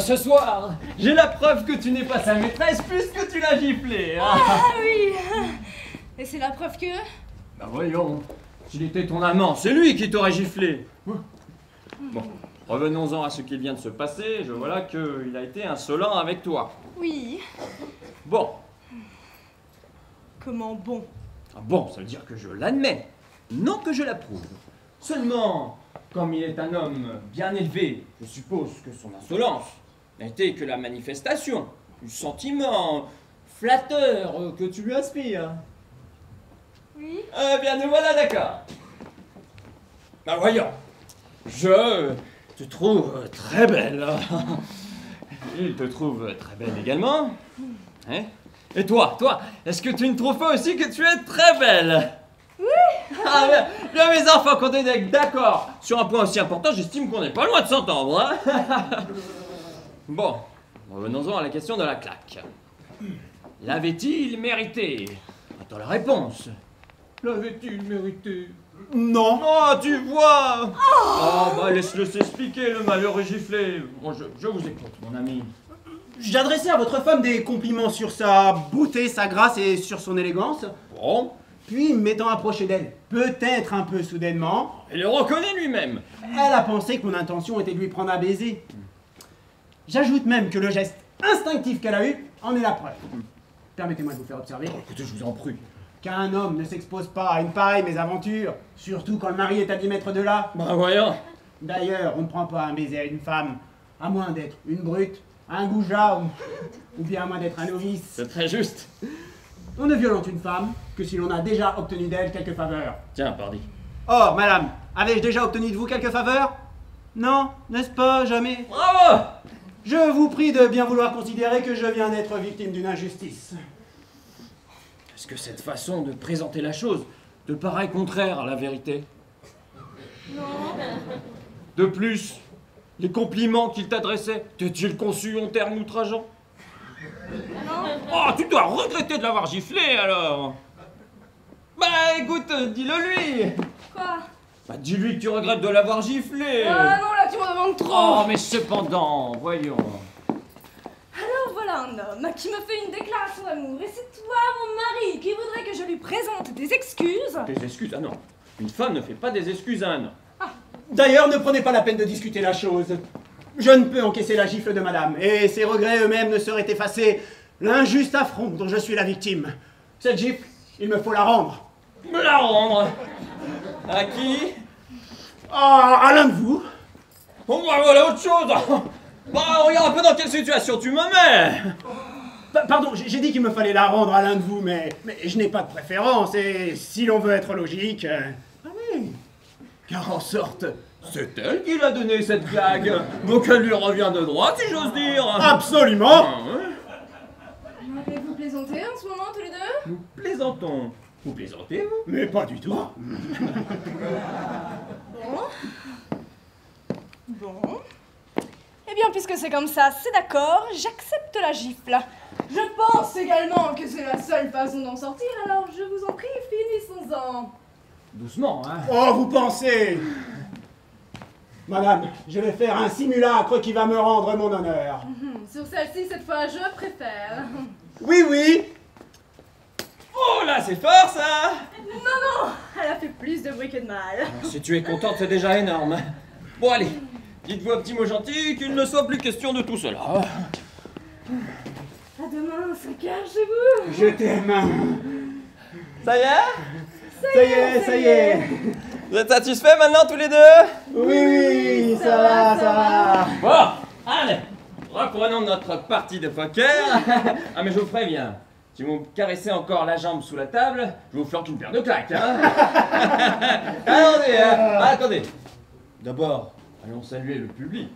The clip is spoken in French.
ce soir, j'ai la preuve que tu n'es pas sa maîtresse puisque tu l'as giflée. Ah oui. Et c'est la preuve que... Bah voyons, s'il était ton amant, c'est lui qui t'aurait giflé. Bon, revenons-en à ce qui vient de se passer. Je vois là qu'il a été insolent avec toi. Oui. Bon. Comment bon? Ah bon, ça veut dire que je l'admets, non que je l'approuve. Seulement, comme il est un homme bien élevé, je suppose que son insolence n'a été que la manifestation du sentiment flatteur que tu lui inspires. Oui. Eh bien, nous voilà d'accord. Bah voyons, je te trouve très belle. Il te trouve très belle également. Hein? Et toi, est-ce que tu ne trouves pas aussi que tu es très belle? Oui. Ah bien mes enfants, quand on est d'accord sur un point aussi important, j'estime qu'on n'est pas loin de s'entendre. Hein. Bon, revenons-en à la question de la claque. L'avait-il mérité? Attends la réponse. L'avait-il mérité? Non. Oh, tu vois. Oh, bah laisse-le s'expliquer, le malheureux giflé. Bon, je vous écoute, mon ami. J'adressais à votre femme des compliments sur sa beauté, sa grâce et sur son élégance. Bon, Puis, m'étant approché d'elle, peut-être un peu soudainement, il le reconnaît lui-même. elle a pensé que mon intention était de lui prendre un baiser. J'ajoute même que le geste instinctif qu'elle a eu en est la preuve. Permettez-moi de vous faire observer Écoutez, je vous en prie. qu'un homme ne s'expose pas à une pareille mésaventure, surtout quand le mari est à 10 mètres de là. Bah voyons. D'ailleurs, on ne prend pas un baiser à une femme, à moins d'être une brute, un goujat ou bien à moins d'être un novice. C'est très juste. On ne violente une femme que si l'on a déjà obtenu d'elle quelques faveurs. Tiens, pardi. Or, madame, avais-je déjà obtenu de vous quelques faveurs? Non, n'est-ce pas, jamais? Bravo! Je vous prie de bien vouloir considérer que je viens d'être victime d'une injustice. Est-ce que cette façon de présenter la chose te paraît contraire à la vérité? Non. De plus, les compliments qu'il t'adressait, t'est-il conçu en termes outrageants? Non. Oh, tu dois regretter de l'avoir giflé alors! Bah écoute, dis-le lui! Quoi? Bah dis-lui que tu regrettes de l'avoir giflé! Ah non, là tu me demandes trop. Oh, mais cependant, voyons. Alors voilà un homme qui me fait une déclaration d'amour. Et c'est toi, mon mari, qui voudrait que je lui présente des excuses. Des excuses? Ah non, une femme ne fait pas des excuses à un homme. D'ailleurs, ne prenez pas la peine de discuter la chose. Je ne peux encaisser la gifle de madame, et ses regrets eux-mêmes ne seraient effacés l'injuste affront dont je suis la victime. Cette gifle, il me faut la rendre. Me la rendre! À qui? À l'un de vous. Oh, bah voilà autre chose! Bah, regarde un peu dans quelle situation tu me mets! Pardon, j'ai dit qu'il me fallait la rendre à l'un de vous, mais je n'ai pas de préférence, et si l'on veut être logique... Ah oui. Car en sorte... C'est elle qui l'a donné cette claque, donc elle lui revient de droit, si j'ose dire. Absolument. Ah, ouais. Et vous plaisantez en ce moment tous les deux? Nous plaisantons. Vous plaisantez, vous? Mais pas du tout. Bon. Bon. Eh bien, puisque c'est comme ça, c'est d'accord, j'accepte la gifle. Je pense également que c'est la seule façon d'en sortir, alors je vous en prie, finissons-en. Doucement, hein. Oh, vous pensez... Madame, je vais faire un simulacre qui va me rendre mon honneur. Sur celle-ci, cette fois, je préfère. Oui, oui. Oh là, c'est fort, ça! Non, elle a fait plus de bruit que de mal. Si tu es contente, c'est déjà énorme. Bon, allez, dites-vous un petit mot gentil, qu'il ne soit plus question de tout cela. À demain, 5 heures chez vous. Je t'aime. Ça y est? Ça y est. Vous êtes satisfaits maintenant, tous les deux? Oui, ça va. Bon, allez, reprenons notre partie de poker. Ah, mais je vous préviens, si vous me caressez encore la jambe sous la table, je vous flanque une paire de claques, hein. Attendez, hein. Attendez. D'abord, allons saluer le public.